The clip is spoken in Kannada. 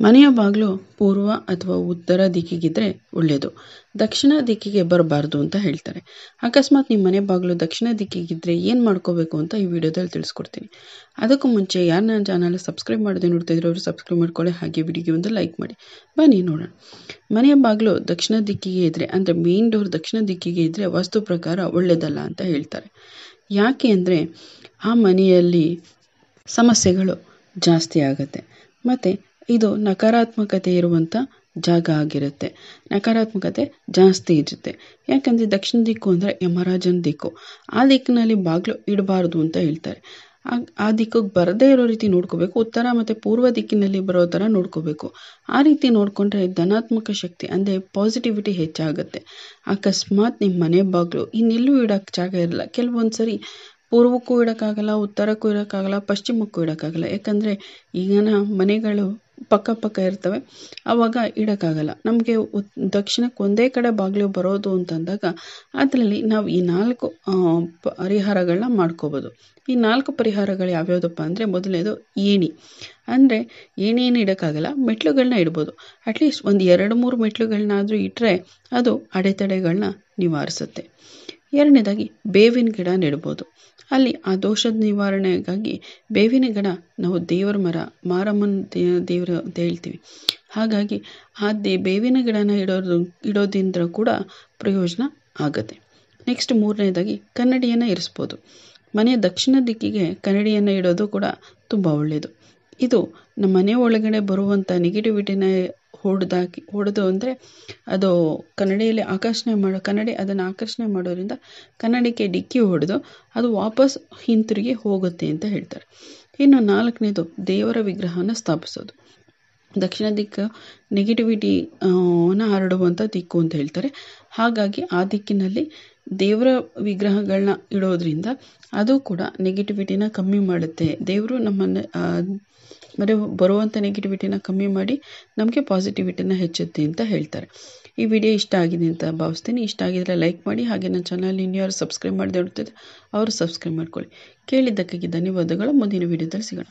ಮನೆಯ ಬಾಗಿಲು ಪೂರ್ವ ಅಥವಾ ಉತ್ತರ ದಿಕ್ಕಿಗಿದ್ರೆ ಒಳ್ಳೆಯದು. ದಕ್ಷಿಣ ದಿಕ್ಕಿಗೆ ಬರಬಾರ್ದು ಅಂತ ಹೇಳ್ತಾರೆ. ಅಕಸ್ಮಾತ್ ನಿಮ್ಮ ಮನೆ ಬಾಗಿಲು ದಕ್ಷಿಣ ದಿಕ್ಕಿಗಿದ್ರೆ ಏನು ಮಾಡ್ಕೋಬೇಕು ಅಂತ ಈ ವಿಡಿಯೋದಲ್ಲಿ ತಿಳಿಸ್ಕೊಡ್ತೀನಿ. ಅದಕ್ಕೂ ಮುಂಚೆ ಯಾರು ನನ್ನ ಚಾನಲ್ ಸಬ್ಸ್ಕ್ರೈಬ್ ಮಾಡದೆ ನೋಡ್ತಾ ಇದ್ರೆ ಅವರು ಸಬ್ಸ್ಕ್ರೈಬ್ ಮಾಡ್ಕೊಳ್ಳಿ, ಹಾಗೆ ವಿಡಿಯೋಗೆ ಒಂದು ಲೈಕ್ ಮಾಡಿ. ಬನ್ನಿ ನೋಡೋಣ. ಮನೆಯ ಬಾಗಿಲು ದಕ್ಷಿಣ ದಿಕ್ಕಿಗೆ ಇದ್ರೆ ಅಂದರೆ ಮೇನ್ ಡೋರ್ ದಕ್ಷಿಣ ದಿಕ್ಕಿಗೆ ಇದ್ರೆ ವಾಸ್ತು ಪ್ರಕಾರ ಒಳ್ಳೆಯದಲ್ಲ ಅಂತ ಹೇಳ್ತಾರೆ. ಯಾಕೆ ಅಂದರೆ ಆ ಮನೆಯಲ್ಲಿ ಸಮಸ್ಯೆಗಳು ಜಾಸ್ತಿ ಆಗುತ್ತೆ ಮತ್ತು ಇದು ನಕಾರಾತ್ಮಕತೆ ಇರುವಂಥ ಜಾಗ ಆಗಿರುತ್ತೆ. ನಕಾರಾತ್ಮಕತೆ ಜಾಸ್ತಿ ಇರುತ್ತೆ. ಯಾಕಂದರೆ ದಕ್ಷಿಣ ದಿಕ್ಕು ಅಂದರೆ ಯಮರಾಜನ ದಿಕ್ಕು. ಆ ದಿಕ್ಕಿನಲ್ಲಿ ಬಾಗಿಲು ಇಡಬಾರ್ದು ಅಂತ ಹೇಳ್ತಾರೆ. ಆ ದಿಕ್ಕಿಗೆ ಬರದೇ ಇರೋ ರೀತಿ ನೋಡ್ಕೋಬೇಕು. ಉತ್ತರ ಮತ್ತು ಪೂರ್ವ ದಿಕ್ಕಿನಲ್ಲಿ ಬರೋ ಥರ ನೋಡ್ಕೋಬೇಕು. ಆ ರೀತಿ ನೋಡಿಕೊಂಡ್ರೆ ಧನಾತ್ಮಕ ಶಕ್ತಿ ಅಂದರೆ ಪಾಸಿಟಿವಿಟಿ ಹೆಚ್ಚಾಗುತ್ತೆ. ಅಕಸ್ಮಾತ್ ನಿಮ್ಮ ಮನೆ ಬಾಗಿಲು ಇನ್ನೆಲ್ಲೂ ಇಡೋಕ್ಕೆ ಜಾಗ ಇರಲ್ಲ. ಕೆಲವೊಂದು ಸರಿ ಪೂರ್ವಕ್ಕೂ ಇಡೋಕ್ಕಾಗಲ್ಲ, ಉತ್ತರಕ್ಕೂ ಇಡೋಕ್ಕಾಗಲ್ಲ, ಪಶ್ಚಿಮಕ್ಕೂ ಇಡೋಕ್ಕಾಗಲ್ಲ. ಯಾಕಂದರೆ ಈಗಿನ ಮನೆಗಳು ಪಕ್ಕ ಇರ್ತವೆ, ಆವಾಗ ಇಡೋಕ್ಕಾಗಲ್ಲ. ನಮಗೆ ದಕ್ಷಿಣಕ್ಕೆ ಒಂದೇ ಕಡೆ ಬಾಗಿಲು ಬರೋದು ಅಂತಂದಾಗ ಅದರಲ್ಲಿ ನಾವು ಈ 4 ಪರಿಹಾರಗಳನ್ನ ಮಾಡ್ಕೋಬೋದು. ಈ 4 ಪರಿಹಾರಗಳು ಯಾವ್ಯಾವುದಪ್ಪ ಅಂದರೆ, ಮೊದಲನೇದು ಏಣಿ. ಅಂದರೆ ಏಣಿಯನ್ನು ಇಡೋಕ್ಕಾಗಲ್ಲ, ಮೆಟ್ಲುಗಳನ್ನ ಇಡ್ಬೋದು. ಅಟ್ಲೀಸ್ಟ್ ಒಂದು 2-3 ಮೆಟ್ಲುಗಳನ್ನಾದರೂ ಇಟ್ಟರೆ ಅದು ಅಡೆತಡೆಗಳನ್ನ ನಿವಾರಿಸುತ್ತೆ. ಎರಡನೇದಾಗಿ ಬೇವಿನ ಗಿಡ ನೆಡ್ಬೋದು. ಅಲ್ಲಿ ಆ ದೋಷದ ನಿವಾರಣೆಗಾಗಿ ಬೇವಿನ ಗಿಡ ನಾವು ದೇವರ ಮರ, ಮಾರಮ್ಮನ ದೇವರು ಅಂತ ಹೇಳ್ತೀವಿ. ಹಾಗಾಗಿ ಆ ಬೇವಿನ ಗಿಡನ ಇಡೋದ್ರಿಂದ ಕೂಡ ಪ್ರಯೋಜನ ಆಗುತ್ತೆ. ನೆಕ್ಸ್ಟ್ ಮೂರನೇದಾಗಿ ಕನ್ನಡಿಯನ್ನು ಇರಿಸ್ಬೋದು. ಮನೆಯ ದಕ್ಷಿಣ ದಿಕ್ಕಿಗೆ ಕನ್ನಡಿಯನ್ನು ಇಡೋದು ಕೂಡ ತುಂಬ ಒಳ್ಳೆಯದು. ಇದು ನಮ್ಮ ಮನೆ ಒಳಗಡೆ ಬರುವಂಥ ನೆಗೆಟಿವಿಟಿನ ಹೊಡೆದು ಅಂದರೆ ಅದು ಕನ್ನಡಿಯಲ್ಲಿ ಕನ್ನಡಿ ಅದನ್ನು ಆಕರ್ಷಣೆ ಮಾಡೋದ್ರಿಂದ ಕನ್ನಡಿಗೆ ಡಿಕ್ಕಿ ಹೊಡೆದು ಅದು ವಾಪಸ್ ಹಿಂತಿರುಗಿ ಹೋಗುತ್ತೆ ಅಂತ ಹೇಳ್ತಾರೆ. ಇನ್ನು 4ನೇದು ದೇವರ ವಿಗ್ರಹನ ಸ್ಥಾಪಿಸೋದು. ದಕ್ಷಿಣ ದಿಕ್ಕು ನೆಗೆಟಿವಿಟಿನ ಹರಡುವಂಥ ದಿಕ್ಕು ಅಂತ ಹೇಳ್ತಾರೆ. ಹಾಗಾಗಿ ಆ ದಿಕ್ಕಿನಲ್ಲಿ ದೇವರ ವಿಗ್ರಹಗಳನ್ನ ಇಡೋದ್ರಿಂದ ಅದು ಕೂಡ ನೆಗೆಟಿವಿಟಿನ ಕಮ್ಮಿ ಮಾಡುತ್ತೆ. ದೇವರು ನಮ್ಮನ್ನು ಬರುವಂಥ ನೆಗೆಟಿವಿಟಿನ ಕಮ್ಮಿ ಮಾಡಿ ನಮಗೆ ಪಾಸಿಟಿವಿಟಿನ ಹೆಚ್ಚುತ್ತೆ ಅಂತ ಹೇಳ್ತಾರೆ. ಈ ವಿಡಿಯೋ ಇಷ್ಟ ಆಗಿದೆ ಅಂತ ಭಾವಿಸ್ತೀನಿ. ಇಷ್ಟ ಆಗಿದ್ರೆ ಲೈಕ್ ಮಾಡಿ, ಹಾಗೆ ನನ್ನ ಚಾನಲ್ ಇನ್ಯಾರು ಸಬ್ಸ್ಕ್ರೈಬ್ ಮಾಡದೆ ನೋಡ್ತಿದ್ದೆ ಅವರು ಸಬ್ಸ್ಕ್ರೈಬ್ ಮಾಡ್ಕೊಳ್ಳಿ. ಕೇಳಿದ್ದಕ್ಕಾಗಿ ಧನ್ಯವಾದಗಳು. ಮುಂದಿನ ವಿಡಿಯೋದಲ್ಲಿ ಸಿಗೋಣ.